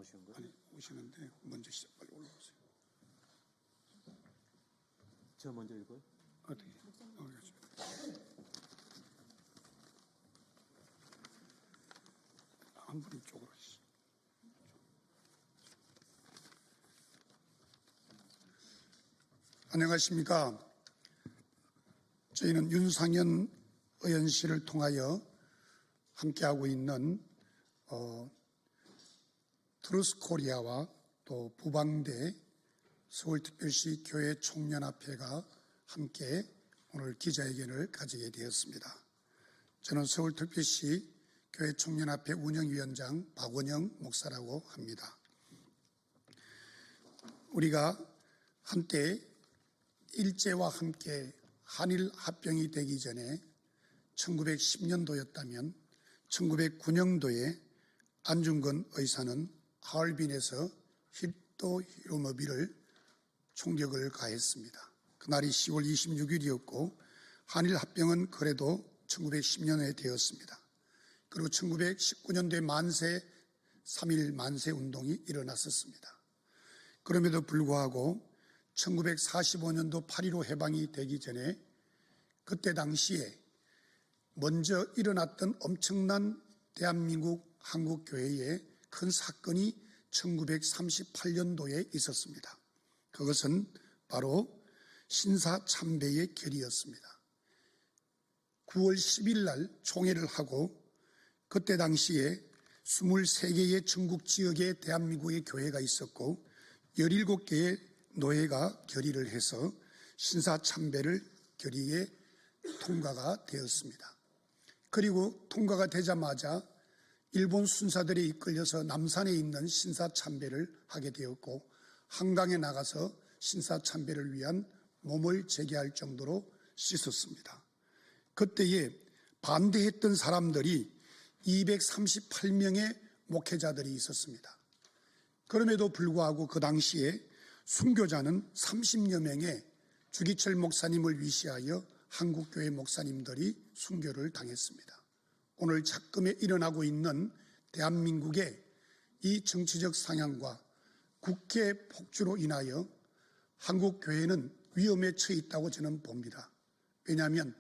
오시는 거예요? 아니, 오시는데 먼저 빨리 올라오세요. 제가 먼저 읽어요? 어떻게? 그렇죠. 한 분 이쪽으로 오시죠. 안녕하십니까. 저희는 윤상현 의원실을 통하여 함께하고 있는 트루스코리아와 또 부방대 서울특별시 교회총연합회가 함께 오늘 기자회견을 가지게 되었습니다. 저는 서울특별시 교회총연합회 운영위원장 박원영 목사라고 합니다. 우리가 한때 일제와 함께 한일 합병이 되기 전에 1910년도였다면 1909년도에 안중근 의사는 하얼빈에서 히토 히로노비를 총격을 가했습니다. 그날이 10월 26일이었고 한일 합병은 그래도 1910년에 되었습니다. 그리고 1919년도에 만세 3.1 만세 운동이 일어났었습니다. 그럼에도 불구하고 1945년도 8.15 해방이 되기 전에 그때 당시에 먼저 일어났던 엄청난 대한민국 한국교회의 큰 사건이 1938년도에 있었습니다. 그것은 바로 신사참배의 결의였습니다. 9월 10일 날 총회를 하고 그때 당시에 23개의 전국 지역에 대한민국의 교회가 있었고 17개의 노회가 결의를 해서 신사참배를 결의에 통과가 되었습니다. 그리고 통과가 되자마자 일본 순사들에 이끌려서 남산에 있는 신사참배를 하게 되었고 한강에 나가서 신사참배를 위한 몸을 재개할 정도로 씻었습니다. 그때에 반대했던 사람들이 238명의 목회자들이 있었습니다. 그럼에도 불구하고 그 당시에 순교자는 30여 명의 주기철 목사님을 위시하여 한국교회 목사님들이 순교를 당했습니다. 오늘 작금에 일어나고 있는 대한민국의 이 정치적 상향과 국회 폭주로 인하여 한국교회는 위험에 처해 있다고 저는 봅니다. 왜냐하면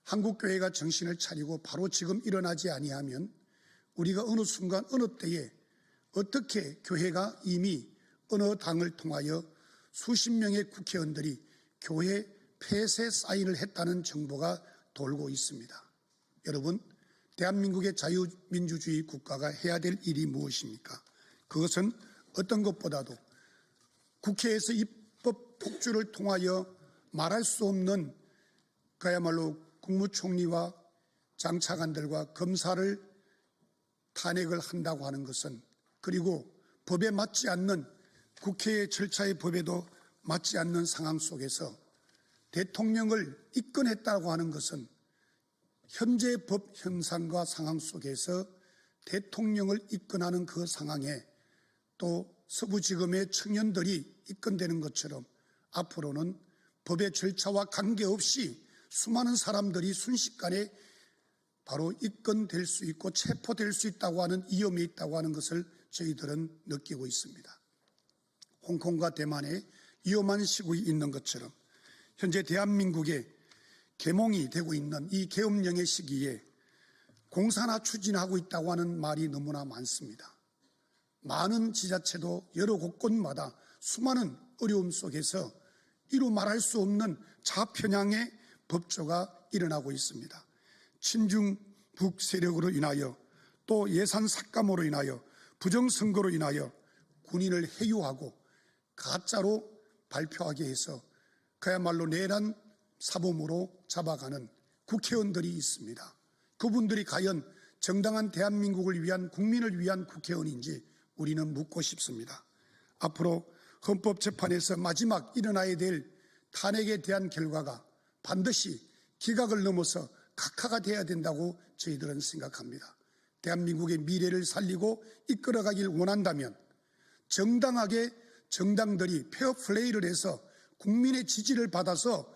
한국교회가 정신을 차리고 바로 지금 일어나지 아니하면 우리가 어느 순간 어느 때에 어떻게 교회가 이미 어느 당을 통하여 수십 명의 국회의원들이 교회 폐쇄 사인을 했다는 정보가 돌고 있습니다. 여러분, 대한민국의 자유민주주의 국가가 해야 될 일이 무엇입니까? 그것은 어떤 것보다도 국회에서 입법 폭주를 통하여 말할 수 없는 그야말로 국무총리와 장차관들과 검사를 탄핵을 한다고 하는 것은, 그리고 법에 맞지 않는 국회의 절차의 법에도 맞지 않는 상황 속에서 대통령을 입건했다고 하는 것은 현재 법 현상과 상황 속에서 대통령을 입건하는 그 상황에 또 서부지검의 청년들이 입건되는 것처럼 앞으로는 법의 절차와 관계없이 수많은 사람들이 순식간에 바로 입건될 수 있고 체포될 수 있다고 하는 위험이 있다고 하는 것을 저희들은 느끼고 있습니다. 홍콩과 대만에 위험한 시국이 있는 것처럼 현재 대한민국에 계몽이 되고 있는 이 계엄령의 시기에 공사나 추진하고 있다고 하는 말이 너무나 많습니다. 많은 지자체도 여러 곳곳마다 수많은 어려움 속에서 이루 말할 수 없는 좌편향의 법조가 일어나고 있습니다. 친중북 세력으로 인하여 또 예산 삭감으로 인하여 부정선거로 인하여 군인을 해유하고 가짜로 발표하게 해서 그야말로 내란 사범으로 잡아가는 국회의원들이 있습니다. 그분들이 과연 정당한 대한민국을 위한 국민을 위한 국회의원인지 우리는 묻고 싶습니다. 앞으로 헌법재판에서 마지막 일어나야 될 탄핵에 대한 결과가 반드시 기각을 넘어서 각하가 돼야 된다고 저희들은 생각합니다. 대한민국의 미래를 살리고 이끌어가길 원한다면 정당하게 정당들이 페어플레이를 해서 국민의 지지를 받아서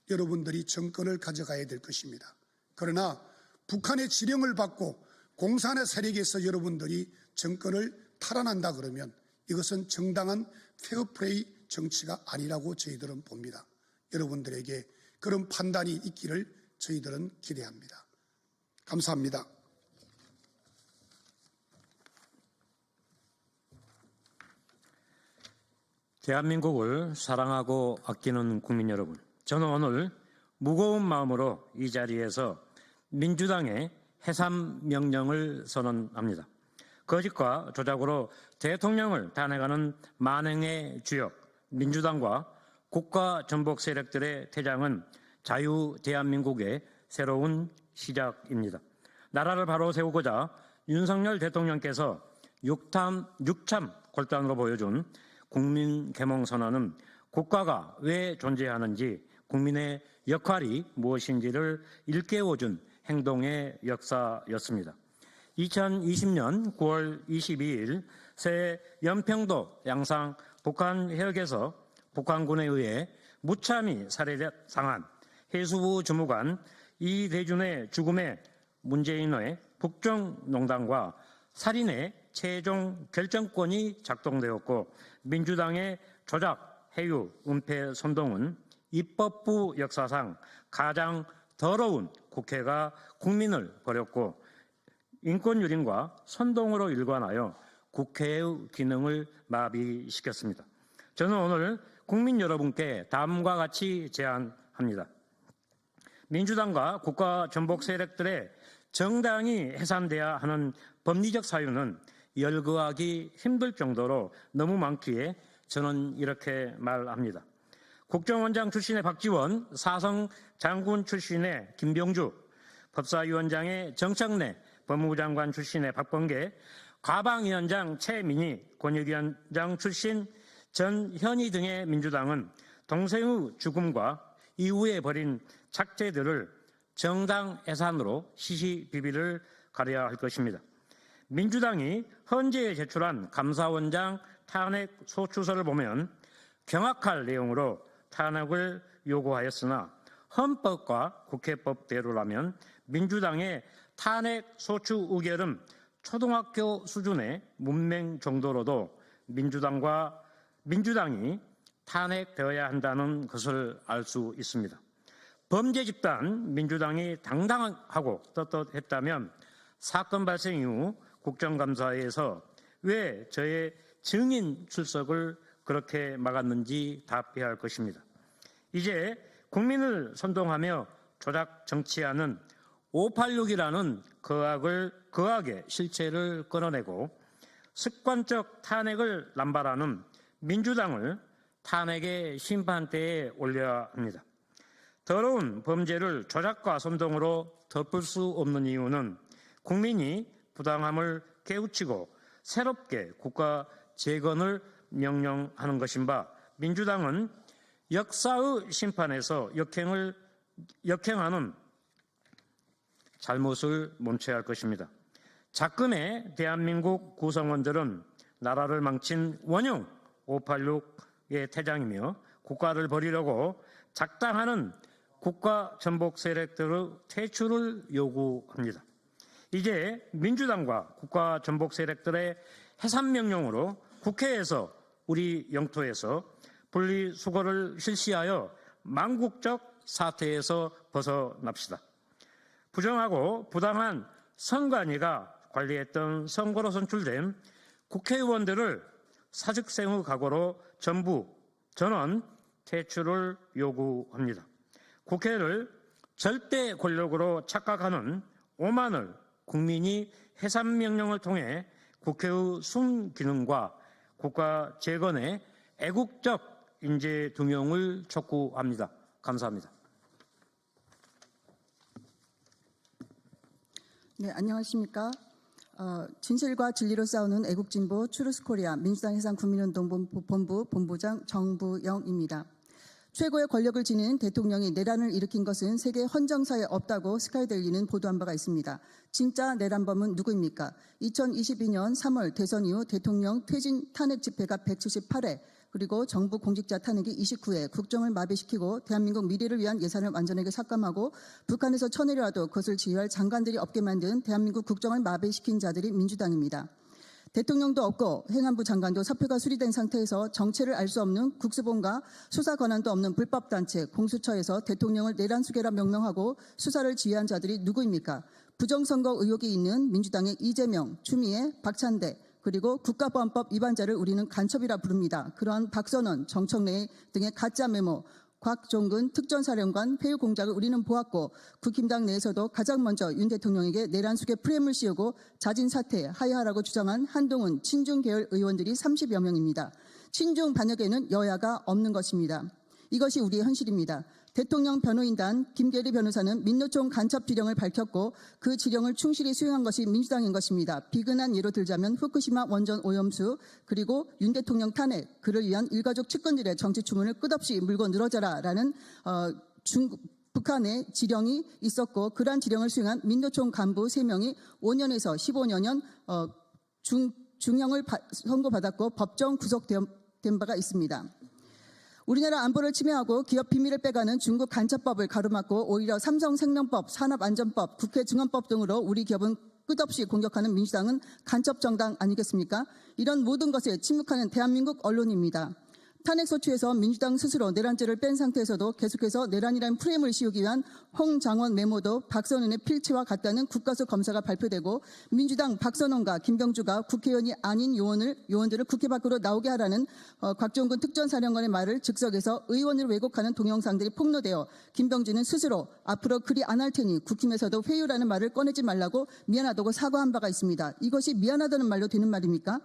여러분들이 정권을 가져가야 될 것입니다. 그러나 북한의 지령을 받고 공산의 세력에서 여러분들이 정권을 탈환한다 그러면 이것은 정당한 페어플레이 정치가 아니라고 저희들은 봅니다. 여러분들에게 그런 판단이 있기를 저희들은 기대합니다. 감사합니다. 대한민국을 사랑하고 아끼는 국민 여러분, 저는 오늘 무거운 마음으로 이 자리에서 민주당의 해산명령을 선언합니다. 거짓과 조작으로 대통령을 탄핵하는 만행의 주역 민주당과 국가전복 세력들의 퇴장은 자유 대한민국의 새로운 시작입니다. 나라를 바로 세우고자 윤석열 대통령께서 육참 골단으로 보여준 국민 계몽 선언은 국가가 왜 존재하는지, 국민의 역할이 무엇인지를 일깨워준 행동의 역사였습니다. 2020년 9월 22일 새 연평도 양상 북한 해역에서 북한군에 의해 무참히 살해당한 해수부 주무관 이대준의 죽음에 문재인의 국정농단과 살인의 최종 결정권이 작동되었고, 민주당의 조작, 해유, 은폐 선동은 입법부 역사상 가장 더러운 국회가 국민을 버렸고 인권유린과 선동으로 일관하여 국회의 기능을 마비시켰습니다. 저는 오늘 국민 여러분께 다음과 같이 제안합니다. 민주당과 국가전복 세력들의 정당히 해산돼야 하는 법리적 사유는 열거하기 힘들 정도로 너무 많기에 저는 이렇게 말합니다. 국정원장 출신의 박지원, 사성 장군 출신의 김병주, 법사위원장의 정청래, 법무부 장관 출신의 박범계, 과방위원장 최민희, 권익위원장 출신 전현희 등의 민주당은 동생의 죽음과 이후에 벌인 착재들을 정당 해산으로 시시비비를 가려야 할 것입니다. 민주당이 헌재에 제출한 감사원장 탄핵 소추서를 보면 경악할 내용으로 탄핵을 요구하였으나 헌법과 국회법대로라면 민주당의 탄핵 소추 의결은 초등학교 수준의 문맹 정도로도 민주당이 탄핵되어야 한다는 것을 알 수 있습니다. 범죄 집단 민주당이 당당하고 떳떳했다면 사건 발생 이후 국정감사에서 왜 저의 증인 출석을 그렇게 막았는지 답해야 할 것입니다. 이제 국민을 선동하며 조작 정치하는 586이라는 거악의 실체를 끌어내고 습관적 탄핵을 남발하는 민주당을 탄핵의 심판대에 올려야 합니다. 더러운 범죄를 조작과 선동으로 덮을 수 없는 이유는 국민이 부당함을 깨우치고 새롭게 국가 재건을 명령하는 것인 바, 민주당은 역사의 심판에서 역행하는 잘못을 멈춰야 할 것입니다. 작금의 대한민국 구성원들은 나라를 망친 원흉 586의 퇴장이며 국가를 버리려고 작당하는 국가 전복 세력들의 퇴출을 요구합니다. 이제 민주당과 국가 전복 세력들의 해산명령으로 국회에서 우리 영토에서 분리수거를 실시하여 망국적 사태에서 벗어납시다. 부정하고 부당한 선관위가 관리했던 선거로 선출된 국회의원들을 사직생의 각오로 전원 퇴출을 요구합니다. 국회를 절대 권력으로 착각하는 오만을 국민이 해산명령을 통해 국회의 순기능과 국가 재건의 애국적 인재 등용을 촉구합니다. 감사합니다. 네, 안녕하십니까. 진실과 진리로 싸우는 애국진보 추루스코리아 민주당 해상국민운동본부 본부장 정부영입니다. 최고의 권력을 지닌 대통령이 내란을 일으킨 것은 세계 헌정사에 없다고 스카이데일리는 보도한 바가 있습니다. 진짜 내란범은 누구입니까? 2022년 3월 대선 이후 대통령 퇴진 탄핵 집회가 178회, 그리고 정부 공직자 탄핵이 29회, 국정을 마비시키고 대한민국 미래를 위한 예산을 완전하게 삭감하고 북한에서 쳐내려와도 그것을 지휘할 장관들이 없게 만든 대한민국 국정을 마비시킨 자들이 민주당입니다. 대통령도 없고 행안부 장관도 사표가 수리된 상태에서 정체를 알 수 없는 국수본과 수사 권한도 없는 불법단체 공수처에서 대통령을 내란수계라 명명하고 수사를 지휘한 자들이 누구입니까? 부정선거 의혹이 있는 민주당의 이재명, 추미애, 박찬대, 그리고 국가보안법 위반자를 우리는 간첩이라 부릅니다. 그러한 박선원, 정청래 등의 가짜 메모, 곽종근 특전사령관 회유 공작을 우리는 보았고 국힘당 내에서도 가장 먼저 윤 대통령에게 내란수계 프레임을 씌우고 자진 사퇴, 하야하라고 주장한 한동훈 친중 계열 의원들이 30여 명입니다. 친중 반역에는 여야가 없는 것입니다. 이것이 우리의 현실입니다. 대통령 변호인단 김계리 변호사는 민노총 간첩 지령을 밝혔고 그 지령을 충실히 수행한 것이 민주당인 것입니다. 비근한 예로 들자면 후쿠시마 원전 오염수 그리고 윤 대통령 탄핵 그를 위한 일가족 측근들의 정치 주문을 끝없이 물고 늘어져라라는 북한의 지령이 있었고 그러한 지령을 수행한 민노총 간부 3명이 5년에서 15년 중형을 선고받았고 법정 구속된 바가 있습니다. 우리나라 안보를 침해하고 기업 비밀을 빼가는 중국 간첩법을 가로막고 오히려 삼성생명법, 산업안전법, 국회 증언법 등으로 우리 기업은 끝없이 공격하는 민주당은 간첩 정당 아니겠습니까? 이런 모든 것에 침묵하는 대한민국 언론입니다. 탄핵소추에서 민주당 스스로 내란죄를 뺀 상태에서도 계속해서 내란이라는 프레임을 씌우기 위한 홍장원 메모도 박선원의 필체와 같다는 국가수 검사가 발표되고 민주당 박선원과 김병주가 국회의원이 아닌 요원들을 국회 밖으로 나오게 하라는 곽종근 특전사령관의 말을 즉석에서 의원을 왜곡하는 동영상들이 폭로되어 김병주는 스스로 앞으로 그리 안 할 테니 국힘에서도 회유라는 말을 꺼내지 말라고 미안하다고 사과한 바가 있습니다. 이것이 미안하다는 말로 되는 말입니까?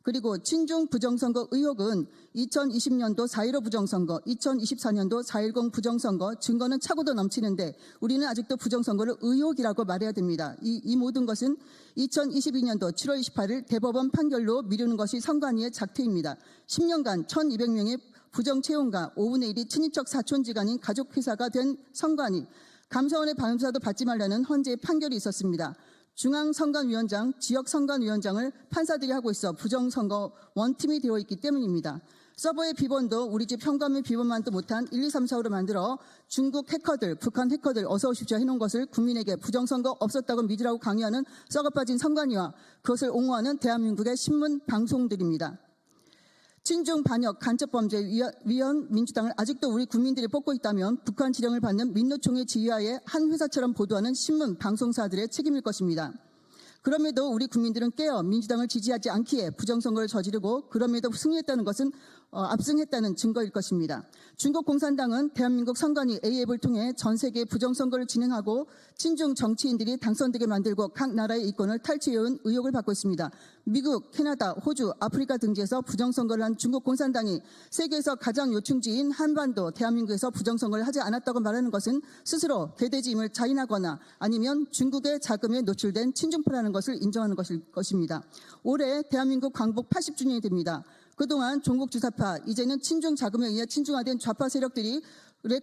그리고 친중 부정선거 의혹은 2020년도 4.15 부정선거, 2024년도 4.10 부정선거 증거는 차고도 넘치는데 우리는 아직도 부정선거를 의혹이라고 말해야 됩니다. 이 모든 것은 2022년도 7월 28일 대법원 판결로 미루는 것이 선관위의 작태입니다. 10년간 1,200명의 부정채용과 5분의 1이 친인척 사촌지간인 가족회사가 된 선관위, 감사원의 감사도 받지 말라는 헌재의 판결이 있었습니다. 중앙선관위원장, 지역선관위원장을 판사들이 하고 있어 부정선거 원팀이 되어 있기 때문입니다. 서버의 비번도 우리 집 현관문 비번만도 못한 1, 2, 3, 4호로 만들어 중국 해커들, 북한 해커들 어서 오십시오 해놓은 것을 국민에게 부정선거 없었다고 믿으라고 강요하는 썩어 빠진 선관위와 그것을 옹호하는 대한민국의 신문 방송들입니다. 친중 반역 간첩범죄 위원 민주당을 아직도 우리 국민들이 뽑고 있다면 북한 지령을 받는 민노총의 지휘하에 한 회사처럼 보도하는 신문 방송사들의 책임일 것입니다. 그럼에도 우리 국민들은 깨어 민주당을 지지하지 않기에 부정선거를 저지르고 그럼에도 승리했다는 것은 압승했다는 증거일 것입니다. 중국 공산당은 대한민국 선관위 A앱을 통해 전 세계 부정선거를 진행하고 친중 정치인들이 당선되게 만들고 각 나라의 이권을 탈취해온 의혹을 받고 있습니다. 미국, 캐나다, 호주, 아프리카 등지에서 부정선거를 한 중국 공산당이 세계에서 가장 요충지인 한반도, 대한민국에서 부정선거를 하지 않았다고 말하는 것은 스스로 개돼지임을 자인하거나 아니면 중국의 자금에 노출된 친중파라는 것을 인정하는 것입니다. 올해 대한민국 광복 80주년이 됩니다. 그동안 종북 주사파, 이제는 친중 자금에 의해 친중화된 좌파 세력들의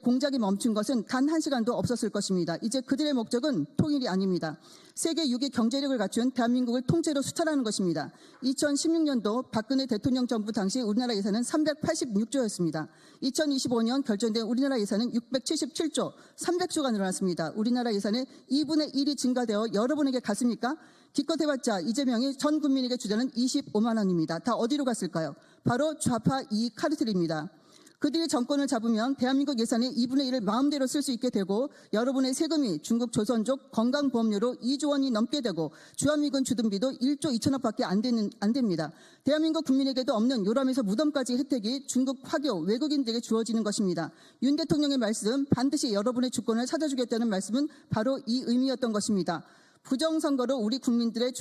공작이 멈춘 것은 단 한 시간도 없었을 것입니다. 이제 그들의 목적은 통일이 아닙니다. 세계 6위 경제력을 갖춘 대한민국을 통째로 수탈하는 것입니다. 2016년도 박근혜 대통령 정부 당시 우리나라 예산은 386조였습니다. 2025년 결정된 우리나라 예산은 677조, 300조가 늘어났습니다. 우리나라 예산의 2분의 1이 증가되어 여러분에게 갔습니까? 기껏 해봤자 이재명이 전 국민에게 주자는 25만 원입니다. 다 어디로 갔을까요? 바로 좌파 이익 카르텔입니다. 그들이 정권을 잡으면 대한민국 예산의 2분의 1을 마음대로 쓸 수 있게 되고 여러분의 세금이 중국 조선족 건강보험료로 2조 원이 넘게 되고 주한미군 주둔비도 1조 2천억밖에 안 됩니다. 대한민국 국민에게도 없는 요람에서 무덤까지 혜택이 중국 화교 외국인들에게 주어지는 것입니다. 윤 대통령의 말씀 반드시 여러분의 주권을 찾아주겠다는 말씀은 바로 이 의미였던 것입니다. 부정선거로 우리 국민들의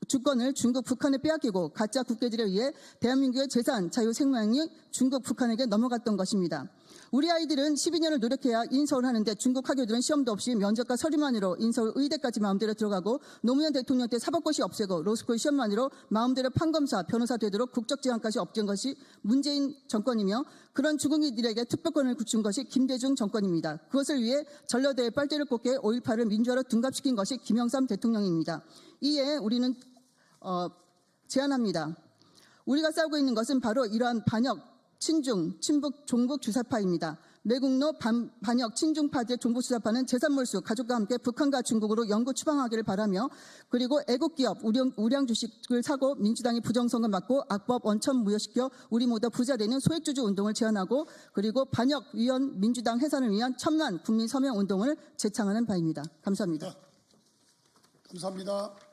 주권을 중국, 북한에 빼앗기고 가짜 국회들에 의해 대한민국의 재산, 자유, 생명이 중국, 북한에게 넘어갔던 것입니다. 우리 아이들은 12년을 노력해야 인서울 하는데 중국 학교들은 시험도 없이 면접과 서류만으로 인서울 의대까지 마음대로 들어가고 노무현 대통령 때 사법고시 없애고 로스쿨 시험만으로 마음대로 판검사, 변호사 되도록 국적지원까지 없앤 것이 문재인 정권이며 그런 중국인들에게 특별권을 굳춘 것이 김대중 정권입니다. 그것을 위해 전라도에 빨대를 꽂게 5.18을 민주화로 둔갑시킨 것이 김영삼 대통령입니다. 이에 우리는 제안합니다. 우리가 싸우고 있는 것은 바로 이러한 반역, 친중, 친북, 종북 주사파입니다. 내국노 반역 친중파들의 정보수사파는 재산몰수 가족과 함께 북한과 중국으로 영구 추방하기를 바라며 그리고 애국기업 우량 주식을 사고 민주당이 부정선거 맞고 악법 원천 무효시켜 우리 모두 부자 되는 소액주주 운동을 제안하고 그리고 반역 위원 민주당 해산을 위한 첨단 국민 서명 운동을 제창하는 바입니다. 감사합니다. 감사합니다.